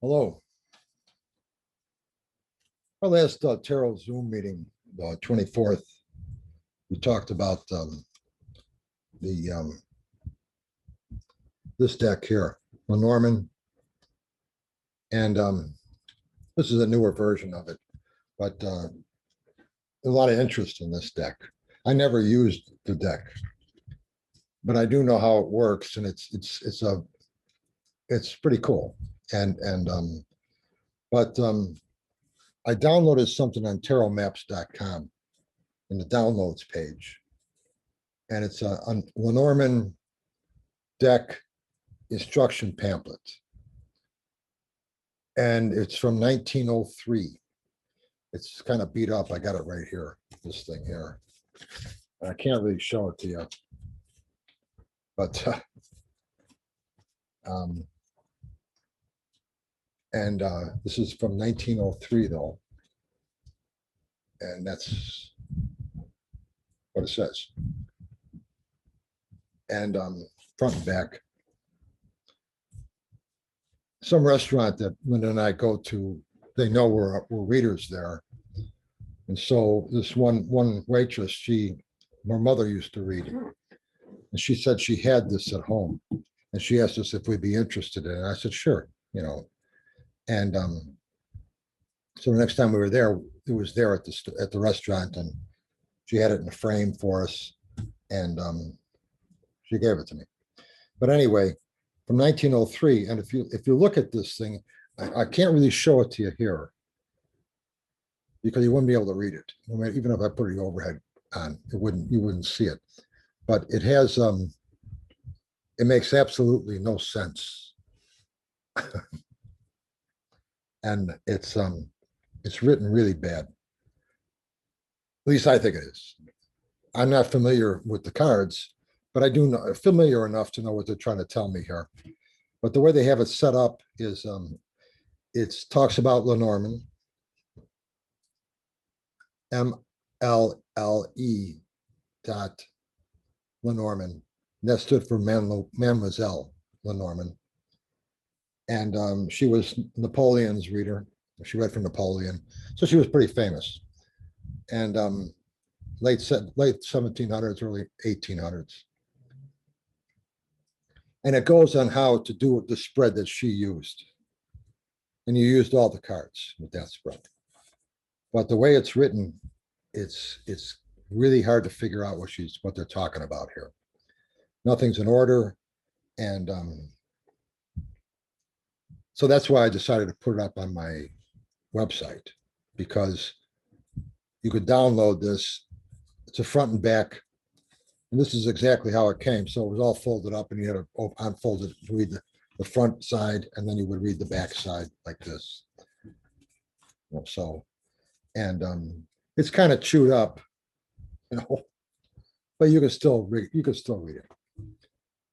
Hello. Our last tarot Zoom meeting, 24th, we talked about the this deck here, Lenormand, and this is a newer version of it, but a lot of interest in this deck. I never used the deck, but I do know how it works, and it's pretty cool. But I downloaded something on Tarotmaps.com in the downloads page, and it's a Lenormand deck instruction pamphlet, and it's from 1903. It's kind of beat up. I got it right here, this thing here. I can't really show it to you, but this is from 1903 though, and that's what it says. And front and back. Some restaurant that Linda and I go to, they know we're readers there, and so this one waitress, her mother used to read it, and she said she had this at home, and she asked us if we'd be interested in it. I said sure, and so the next time we were there, it was there at the restaurant, and she had it in a frame for us, and she gave it to me. But anyway, from 1903, and if you look at this thing, I can't really show it to you here because you wouldn't be able to read it. Even if I put the overhead on, you wouldn't see it. But it has it makes absolutely no sense. And it's written really bad. At least I think it is. I'm not familiar with the cards, but I do know familiar enough to know what they're trying to tell me here. But the way they have it set up is it talks about Lenormand, MLLE dot Lenormand. And that stood for Mademoiselle Lenormand. And she was Napoleon's reader. She read for Napoleon, so she was pretty famous. And late 1700s, early 1800s. And it goes on how to do the spread that she used. And you used all the cards with that spread. But the way it's written, it's really hard to figure out what they're talking about here. Nothing's in order. And so that's why I decided to put it up on my website, because you could download this. It's a front and back. And this is exactly how it came. So it was all folded up, and you had to unfold it to read the front side, and then you would read the back side like this. So, and it's kind of chewed up, but you can still read. You can still read it.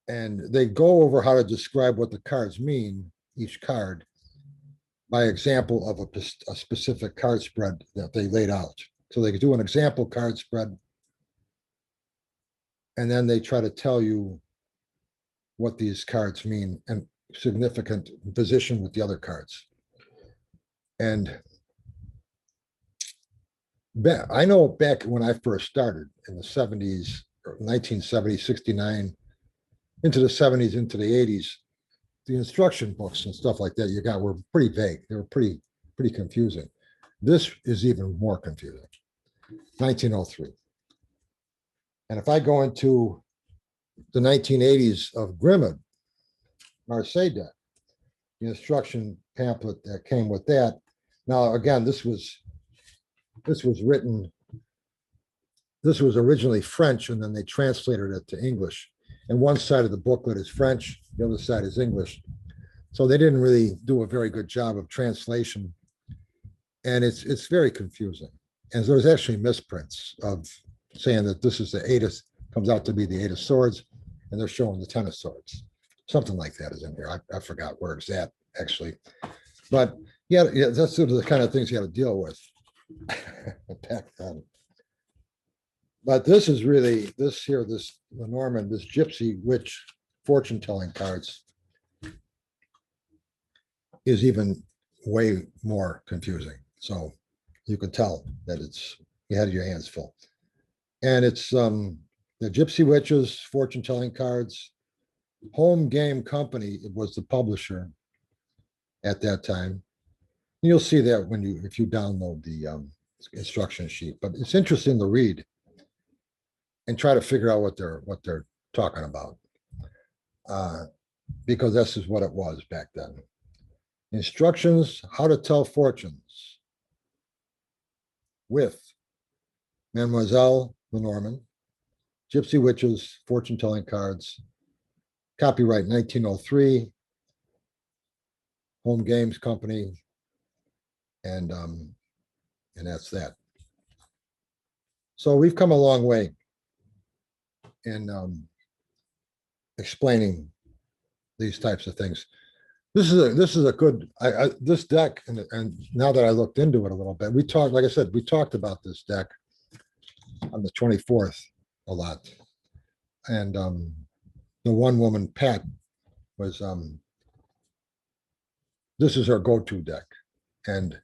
And they go over how to describe what the cards mean, each card, by example of a specific card spread that they laid out. So they could do an example card spread, and then they try to tell you what these cards mean and significant position with the other cards. And I know back when I first started in the 70s, 1970, 69, into the 70s, into the 80s, the instruction books and stuff like that you got were pretty vague. They were pretty confusing. This is even more confusing. 1903. And if I go into the 1980s of Grimmett, Marseille deck, the instruction pamphlet that came with that. Now, again, this was written, this was originally French, and then they translated it to English. And one side of the booklet is French, the other side is English. So they didn't really do a very good job of translation. And it's very confusing. And there's actually misprints of saying that this is the Eight of, comes out to be the Eight of Swords, and they're showing the Ten of Swords. Something like that is in here. I forgot where it's at, actually. But yeah, that's sort of the kind of things you got to deal with back then. But this is really, this Lenormand, this Gypsy witch fortune telling cards. is even way more confusing. So you can tell that you had your hands full. And it's the Gypsy Witches fortune telling cards. Home Game Company, it was the publisher at that time. You'll see that if you download the instruction sheet. But it's interesting to read and try to figure out what they're talking about, because this is what it was back then. Instructions how to tell fortunes with Mademoiselle Lenormand, Gypsy Witches fortune telling cards, copyright 1903, Home Games Company, and that's that. So we've come a long way in explaining these types of things. This is a good this deck, and now that I looked into it a little bit, we talked, like I said, we talked about this deck on the 24th a lot, and the one woman Pat was this is her go-to deck, and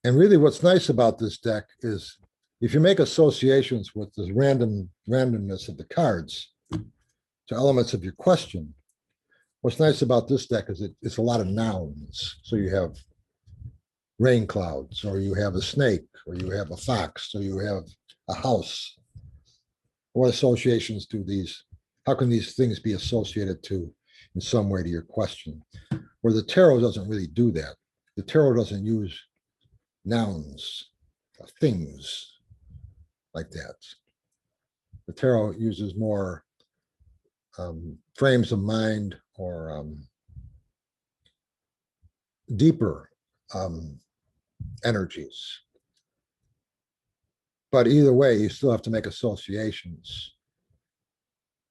really what's nice about this deck is if you make associations with the randomness of the cards to elements of your question. What's nice about this deck is it's a lot of nouns. So you have rain clouds, or you have a snake, or you have a fox, or you have a house. What associations do these? How can these things be associated to in some way to your question? Where the tarot doesn't really do that. The tarot doesn't use nouns, things like that. The tarot uses more frames of mind, or deeper energies. But either way, you still have to make associations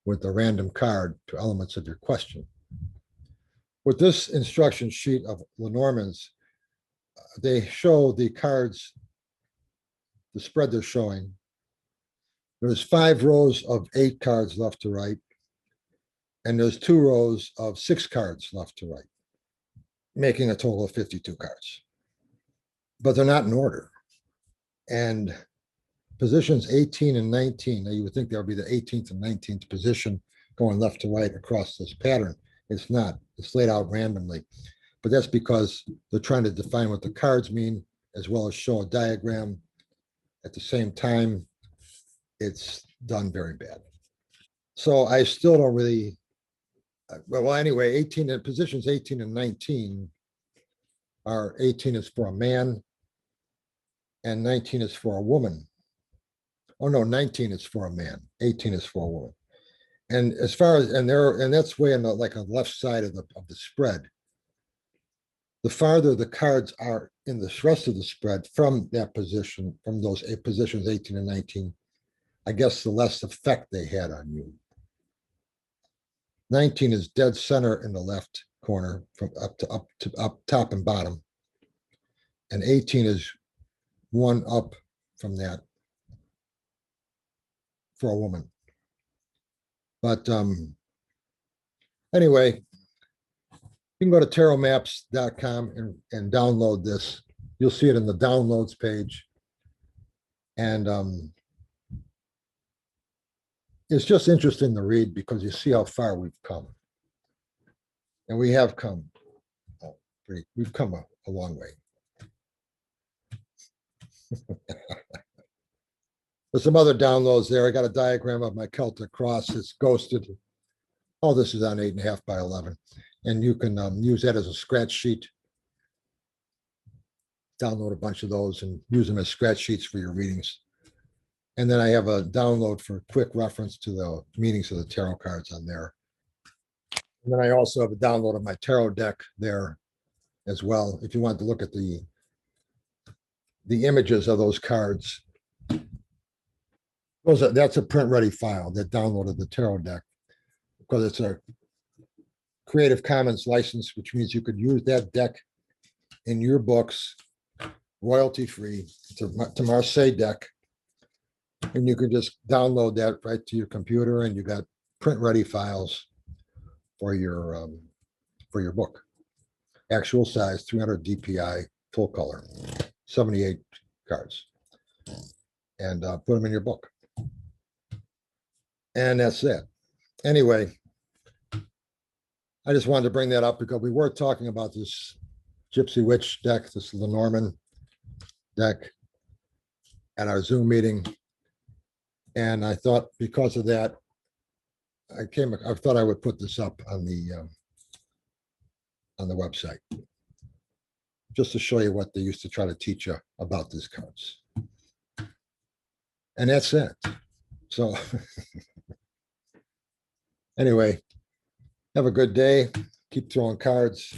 with the random card to elements of your question. With this instruction sheet of Lenormand's, they show the cards, the spread they're showing. There's 5 rows of 8 cards left to right, and there's 2 rows of 6 cards left to right, making a total of 52 cards. But they're not in order. And positions 18 and 19, now you would think that would be the 18th and 19th position going left to right across this pattern. It's not. It's laid out randomly. But that's because they're trying to define what the cards mean, as well as show a diagram. At the same time, it's done very bad. So I still don't really, well, anyway, 18 and positions 18 and 19 are 18 is for a man and 19 is for a woman. Oh no, 19 is for a man, 18 is for a woman. And as far as, and that's way on the, like on the left side of the spread. The farther the cards are in the rest of the spread from that position, from those positions 18 and 19, I guess the less effect they had on you. 19 is dead center in the left corner, from up top and bottom. And 18 is one up from that for a woman. But anyway, you can go to tarotmaps.com and download this. You'll see it in the downloads page. And it's just interesting to read because you see how far we've come. And we have come, we've come a long way. There's some other downloads there. I got a diagram of my Celtic cross. It's ghosted. Oh, this is on 8.5 by 11. And you can use that as a scratch sheet. Download a bunch of those and use them as scratch sheets for your readings. And then I have a download for quick reference to the meanings of the tarot cards on there. And then I also have a download of my tarot deck there as well. If you want to look at the images of those cards, that's a print ready file that downloaded the tarot deck, because it's a Creative Commons license, which means you could use that deck in your books royalty free. It's a Marseille deck, and you can just download that right to your computer, and you got print ready files for your book. actual size, 300 DPI, full color, 78 cards, and put them in your book. And that's it. Anyway, I just wanted to bring that up because we were talking about this Gypsy Witch deck, this Lenormand deck at our Zoom meeting. And I thought because of that, I thought I would put this up on the website, just to show you what they used to try to teach you about these cards. And that's it. So anyway, have a good day. Keep throwing cards.